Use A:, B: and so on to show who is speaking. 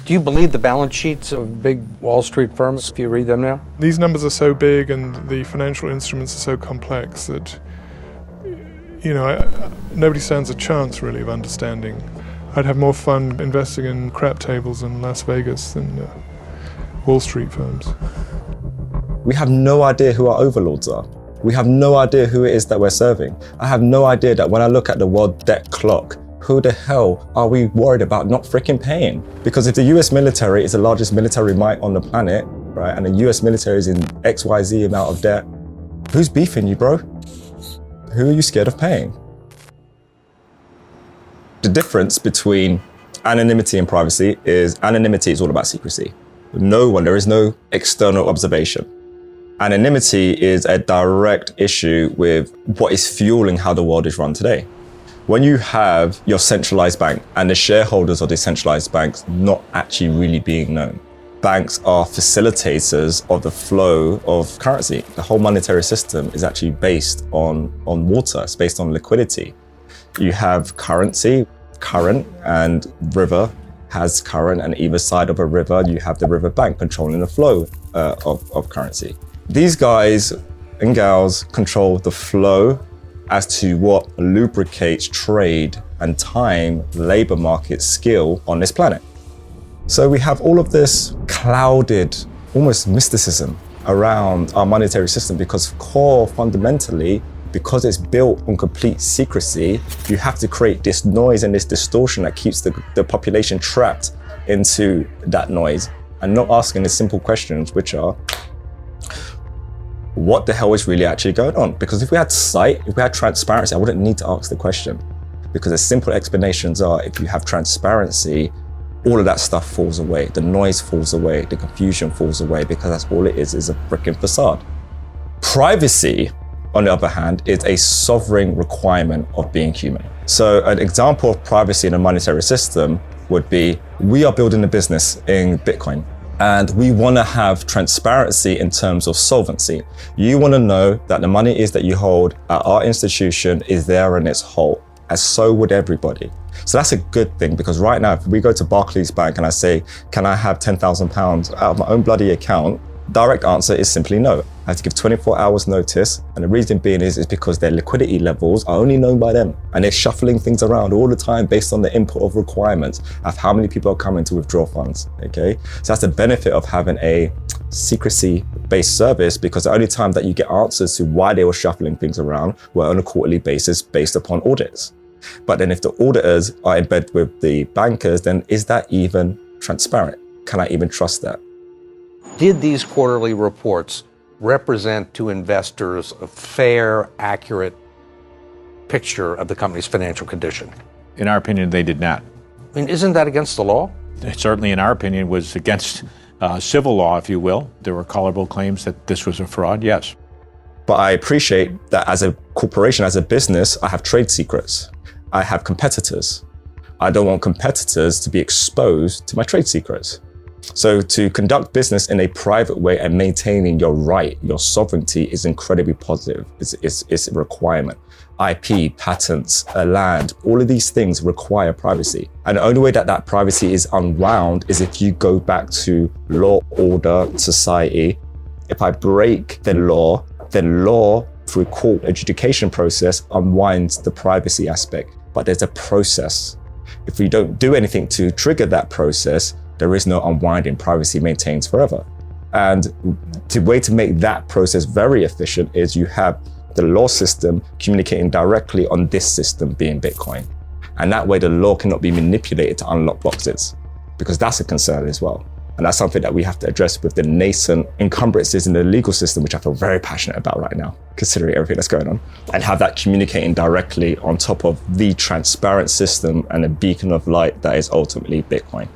A: Do you believe the balance sheets of big Wall Street firms if you read them now?
B: These numbers are so big and the financial instruments are so complex that, nobody stands a chance really of understanding. I'd have more fun investing in crap tables in Las Vegas than Wall Street firms.
C: We have no idea who our overlords are. We have no idea who it is that we're serving. I have no idea that when I look at the world debt clock, who the hell are we worried about not freaking paying? Because if the US military is the largest military might on the planet, right, and the US military is in XYZ amount of debt, who's beefing you, bro? Who are you scared of paying? The difference between anonymity and privacy is anonymity is all about secrecy. There is no external observation. Anonymity is a direct issue with what is fueling how the world is run today. When you have your centralized bank and the shareholders of the centralized banks not actually really being known, banks are facilitators of the flow of currency. The whole monetary system is actually based on water, it's based on liquidity. You have currency, current, and river has current, and either side of a river, you have the river bank controlling the flow of currency. These guys and gals control the flow as to what lubricates trade and time, labor market skill on this planet. So we have all of this clouded, almost mysticism around our monetary system because fundamentally, because it's built on complete secrecy, you have to create this noise and this distortion that keeps the population trapped into that noise and not asking the simple questions, which are, what the hell is really actually going on? Because if we had sight, if we had transparency, I wouldn't need to ask the question. Because the simple explanations are, if you have transparency, all of that stuff falls away. The noise falls away, the confusion falls away, because that's all it is a freaking facade. Privacy, on the other hand, is a sovereign requirement of being human. So an example of privacy in a monetary system would be, we are building a business in Bitcoin. And we want to have transparency in terms of solvency. You want to know that the money is that you hold at our institution is there in its whole, as so would everybody. So that's a good thing, because right now, if we go to Barclays Bank and I say, can I have £10,000 out of my own bloody account? Direct answer is simply no. I have to give 24 hours notice. And the reason being is because their liquidity levels are only known by them. And they're shuffling things around all the time based on the input of requirements of how many people are coming to withdraw funds, okay? So that's the benefit of having a secrecy-based service, because the only time that you get answers to why they were shuffling things around were on a quarterly basis based upon audits. But then if the auditors are in bed with the bankers, then is that even transparent? Can I even trust that?
A: Did these quarterly reports represent to investors a fair, accurate picture of the company's financial condition?
D: In our opinion, they did not.
A: I mean, isn't that against the law?
D: It certainly, in our opinion, was against civil law, if you will. There were colorable claims that this was a fraud, yes.
C: But I appreciate that as a corporation, as a business, I have trade secrets. I have competitors. I don't want competitors to be exposed to my trade secrets. So to conduct business in a private way and maintaining your right, your sovereignty is incredibly positive. It's a requirement. IP, patents, land, all of these things require privacy. And the only way that privacy is unwound is if you go back to law, order, society. If I break the law, through court adjudication process unwinds the privacy aspect. But there's a process. If we don't do anything to trigger that process, there is no unwinding. Privacy maintains forever. And the way to make that process very efficient is you have the law system communicating directly on this system being Bitcoin. And that way the law cannot be manipulated to unlock boxes, because that's a concern as well. And that's something that we have to address with the nascent encumbrances in the legal system, which I feel very passionate about right now, considering everything that's going on, and have that communicating directly on top of the transparent system and a beacon of light that is ultimately Bitcoin.